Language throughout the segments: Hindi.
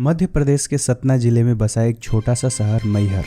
मध्य प्रदेश के सतना जिले में बसा एक छोटा सा शहर मैहर,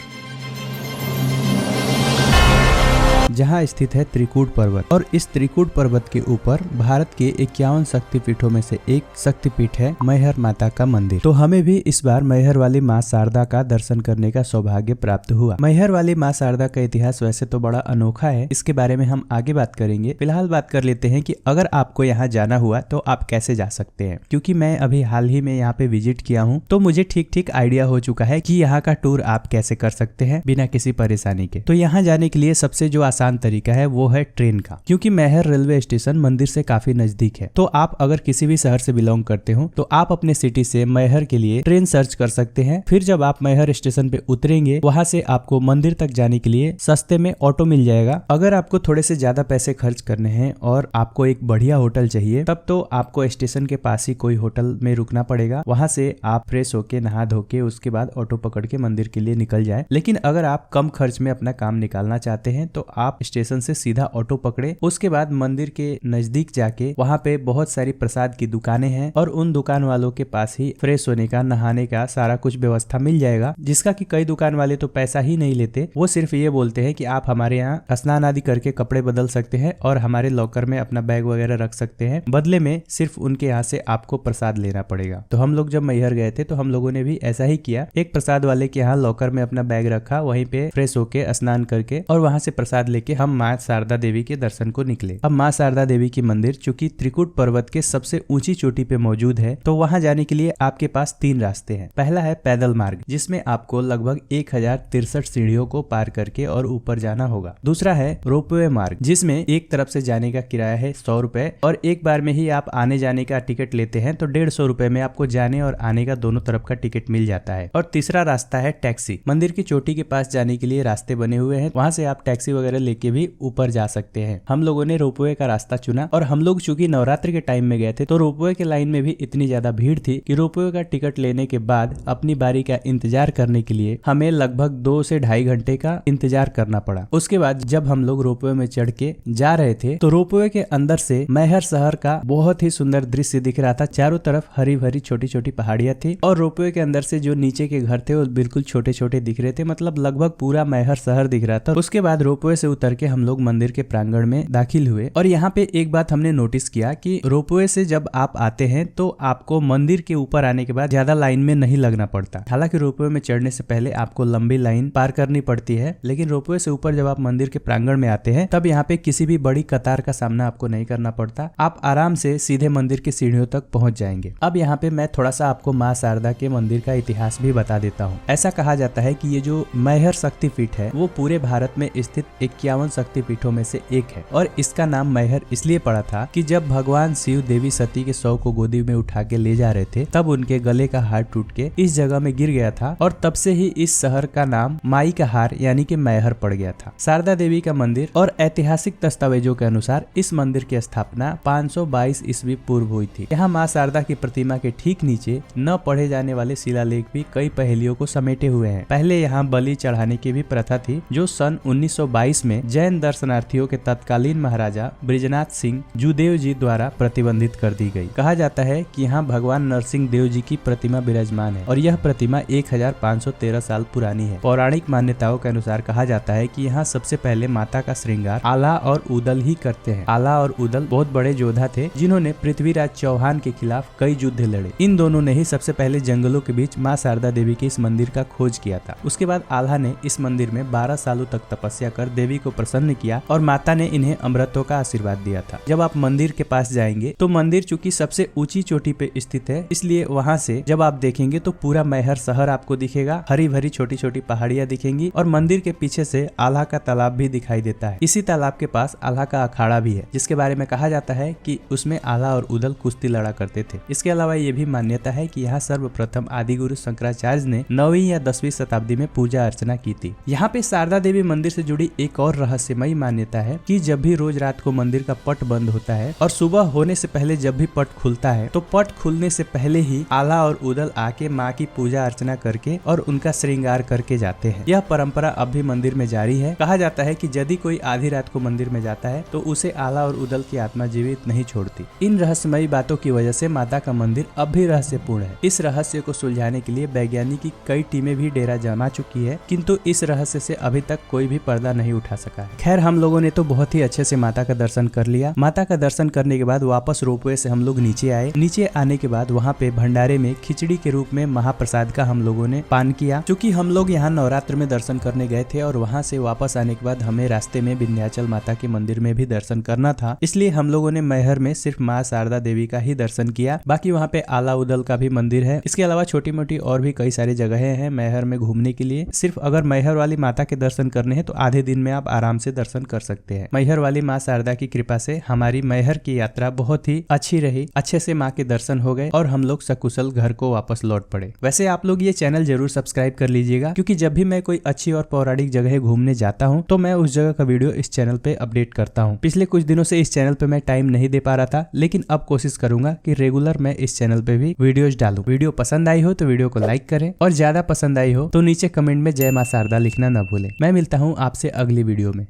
जहां स्थित है त्रिकूट पर्वत। और इस त्रिकूट पर्वत के ऊपर भारत के 51 शक्तिपीठों में से एक शक्तिपीठ है मैहर माता का मंदिर। तो हमें भी इस बार मैहर वाली माँ शारदा का दर्शन करने का सौभाग्य प्राप्त हुआ। मैहर वाली माँ शारदा का इतिहास वैसे तो बड़ा अनोखा है, इसके बारे में हम आगे बात करेंगे। फिलहाल बात कर लेते हैं कि अगर आपको यहाँ जाना हुआ तो आप कैसे जा सकते हैं। क्योंकि मैं अभी हाल ही में यहाँ पे विजिट किया हूँ, तो मुझे ठीक आइडिया हो चुका है कि यहाँ का टूर आप कैसे कर सकते हैं बिना किसी परेशानी के। तो यहाँ जाने के लिए सबसे जो आसान तरीका है वो है ट्रेन का, क्योंकि मैहर रेलवे स्टेशन मंदिर से काफी नजदीक है। तो आप अगर किसी भी शहर से बिलोंग करते हो तो आप अपने सिटी से मैहर के लिए ट्रेन सर्च कर सकते हैं। फिर जब आप मैहर स्टेशन पे उतरेंगे, वहां से आपको मंदिर तक जाने के लिए सस्ते में ऑटो मिल जाएगा। अगर आपको थोड़े से ज्यादा पैसे खर्च करने हैं और आपको एक बढ़िया होटल चाहिए, तब तो आपको स्टेशन के पास ही कोई होटल में रुकना पड़ेगा। वहां से आप फ्रेश होके नहा धो के उसके बाद ऑटो पकड़ के मंदिर के लिए निकल जाए। लेकिन अगर आप कम खर्च में अपना काम निकालना चाहते हैं तो आप स्टेशन से सीधा ऑटो पकड़े, उसके बाद मंदिर के नजदीक जाके वहां पे बहुत सारी प्रसाद की दुकानें हैं और उन दुकान वालों के पास ही फ्रेश होने का, नहाने का सारा कुछ व्यवस्था मिल जाएगा। जिसका कि कई दुकान वाले तो पैसा ही नहीं लेते, वो सिर्फ ये बोलते हैं कि आप हमारे यहाँ स्नान आदि करके कपड़े बदल सकते हैं और हमारे लॉकर में अपना बैग वगैरह रख सकते हैं। बदले में सिर्फ उनके यहाँ से आपको प्रसाद लेना पड़ेगा। तो हम लोग जब मैहर गए थे तो हम लोगों ने भी ऐसा ही किया। एक प्रसाद वाले के यहाँ लॉकर में अपना बैग रखा, वहीं पे फ्रेश होके स्नान करके और वहां से प्रसाद लेके हम माँ शारदा देवी के दर्शन को निकले। अब माँ शारदा देवी की मंदिर चूंकि त्रिकूट पर्वत के सबसे ऊंची चोटी पे मौजूद है, तो वहां जाने के लिए आपके पास 3 रास्ते हैं। पहला है पैदल मार्ग, जिसमें आपको लगभग 1063 सीढ़ियों को पार करके और ऊपर जाना होगा। दूसरा है रोपवे मार्ग, जिसमें एक तरफ से जाने का किराया है 100 रुपए और एक बार में ही आप आने जाने का टिकट लेते हैं तो 150 रुपए में आपको जाने और आने का दोनों तरफ का टिकट मिल जाता है। और तीसरा रास्ता है टैक्सी। मंदिर की चोटी के पास जाने के लिए रास्ते बने हुए हैं, वहां से आप टैक्सी वगैरह लेके भी ऊपर जा सकते हैं। हम लोगों ने रोपवे का रास्ता चुना और हम लोग चूंकि नवरात्रि के टाइम में गए थे तो रोपवे के लाइन में भी इतनी ज्यादा भीड़ थी कि रोपवे का टिकट लेने के बाद अपनी बारी का इंतजार करने के लिए हमें लगभग 2 से ढाई घंटे का इंतजार करना पड़ा। उसके बाद जब हम लोग रोपवे में चढ़ के जा रहे थे तो रोपवे के अंदर से मैहर शहर का बहुत ही सुंदर दृश्य दिख रहा था। चारों तरफ हरी भरी छोटी छोटी पहाड़ियां थी और रोपवे के अंदर से जो नीचे के घर थे वो बिल्कुल छोटे छोटे दिख रहे थे, मतलब लगभग पूरा मैहर शहर दिख रहा था। उसके बाद रोपवे से उतर के हम लोग मंदिर के प्रांगण में दाखिल हुए और यहाँ पे एक बात हमने नोटिस किया कि रोपवे से जब आप आते हैं तो आपको मंदिर के ऊपर आने के बाद ज्यादा लाइन में नहीं लगना पड़ता। हालांकि रोपवे में चढ़ने से पहले आपको लंबी लाइन पार करनी पड़ती है, लेकिन रोपवे से ऊपर जब आप मंदिर के प्रांगण में आते हैं तब यहाँ पे किसी भी बड़ी कतार का सामना आपको नहीं करना पड़ता। आप आराम से सीधे मंदिर की सीढ़ियों तक पहुंच जाएंगे। अब यहाँ पे मैं थोड़ा सा आपको माँ शारदा के मंदिर का इतिहास भी बता देता हूँ। ऐसा कहा जाता है कि ये जो मैहर शक्तिपीठ है वो पूरे भारत में स्थित 51 शक्तिपीठों में से एक है और इसका नाम मैहर इसलिए पड़ा था कि जब भगवान शिव देवी सती के शव को गोदी में उठा के ले जा रहे थे तब उनके गले का हार टूट के इस जगह में गिर गया था और तब से ही इस शहर का नाम माई का हार यानी कि मैहर पड़ गया था। शारदा देवी का मंदिर और ऐतिहासिक दस्तावेजों के अनुसार इस मंदिर की स्थापना 522 ईस्वी पूर्व हुई थी। यहाँ माँ शारदा की प्रतिमा के ठीक नीचे न पढ़े जाने वाले शिलालेख भी कई पहेलियों को समेटे हुए हैं। पहले यहाँ बलि चढ़ाने की भी प्रथा थी, जो सन 1922 में जैन दर्शनार्थियों के तत्कालीन महाराजा बृजनाथ सिंह जूदेव जी द्वारा प्रतिबंधित कर दी गई। कहा जाता है कि यहाँ भगवान नरसिंह देव जी की प्रतिमा विराजमान है और यह प्रतिमा 1513 साल पुरानी है। पौराणिक मान्यताओं के अनुसार कहा जाता है कि यहाँ सबसे पहले माता का श्रृंगार आला और उदल ही करते हैं। आला और उदल बहुत बड़े योद्धा थे जिन्होंने पृथ्वीराज चौहान के खिलाफ कई युद्ध लड़े। इन दोनों ने ही सबसे पहले जंगलों के बीच माँ शारदा देवी के इस मंदिर का खोज किया था। उसके बाद आल्हा ने इस मंदिर में 12 सालों तक तपस्या कर देवी को प्रसन्न किया और माता ने इन्हें अमृतों का आशीर्वाद दिया था। जब आप मंदिर के पास जाएंगे तो मंदिर चूंकि सबसे ऊंची चोटी पे स्थित है, इसलिए वहां से जब आप देखेंगे तो पूरा मैहर शहर आपको दिखेगा। हरी भरी छोटी छोटी पहाड़ियां दिखेंगी और मंदिर के पीछे से आल्हा का तालाब भी दिखाई देता है। इसी तालाब के पास आल्हा का अखाड़ा भी है, जिसके बारे में कहा जाता है कि उसमें आल्हा और उदल कुश्ती लड़ा करते थे। इसके अलावा ये भी मान्यता है कि यहाँ सर्वप्रथम आदि गुरु शंकराचार्य ने 9वीं या 10वीं शताब्दी में पूजा अर्चना की थी। यहाँ पे शारदा देवी मंदिर से जुड़ी एक और और रहस्यमयी मान्यता है कि जब भी रोज रात को मंदिर का पट बंद होता है और सुबह होने से पहले जब भी पट खुलता है तो पट खुलने से पहले ही आला और उदल आके माँ की पूजा अर्चना करके और उनका श्रृंगार करके जाते हैं। यह परंपरा अब भी मंदिर में जारी है। कहा जाता है कि यदि कोई आधी रात को मंदिर में जाता है तो उसे आला और उदल की आत्मा जीवित नहीं छोड़ती। इन रहस्यमयी बातों की वजह से माता का मंदिर अब भी रहस्यपूर्ण है। इस रहस्य को सुलझाने के लिए वैज्ञानिक की कई टीमें भी डेरा जमा चुकी है, किंतु इस रहस्य से अभी तक कोई भी पर्दा नहीं उठा सका है। खैर, हम लोगों ने तो बहुत ही अच्छे से माता का दर्शन कर लिया। माता का दर्शन करने के बाद वापस रोपवे से हम लोग नीचे आए। नीचे आने के बाद वहाँ पे भंडारे में खिचड़ी के रूप में महाप्रसाद का हम लोगों ने पान किया। चूँकि हम लोग यहाँ नवरात्र में दर्शन करने गए थे और वहाँ से वापस आने के बाद हमें रास्ते में विंध्याचल माता के मंदिर में भी दर्शन करना था, इसलिए हम लोगों ने मैहर में सिर्फ माँ शारदा देवी का ही दर्शन किया। बाकी वहाँ पे आला उदल का भी मंदिर है। इसके अलावा छोटी मोटी और भी कई सारी जगहें हैं मैहर में घूमने के लिए। सिर्फ अगर मैहर वाली माता के दर्शन करने हैं तो आधे दिन में आप आराम से दर्शन कर सकते हैं। मैहर वाली माँ शारदा की कृपा से हमारी मैहर की यात्रा बहुत ही अच्छी रही। अच्छे से माँ के दर्शन हो गए और हम लोग सकुशल घर को वापस लौट पड़े। वैसे आप लोग ये चैनल जरूर सब्सक्राइब कर लीजिएगा, क्योंकि जब भी मैं कोई अच्छी और पौराणिक जगह घूमने जाता हूँ तो मैं उस जगह का वीडियो इस चैनल पे अपडेट करता हूँ। पिछले कुछ दिनों से इस चैनल पे मैं टाइम नहीं दे पा रहा था, लेकिन अब कोशिश करूंगा कि रेगुलर मैं इस चैनल पे भी वीडियोज डालूं। वीडियो पसंद आई हो तो वीडियो को लाइक करें और ज्यादा पसंद आई हो तो नीचे कमेंट में जय मां शारदा लिखना न भूलें। मैं मिलता हूँ आपसे अगली वीडियो में।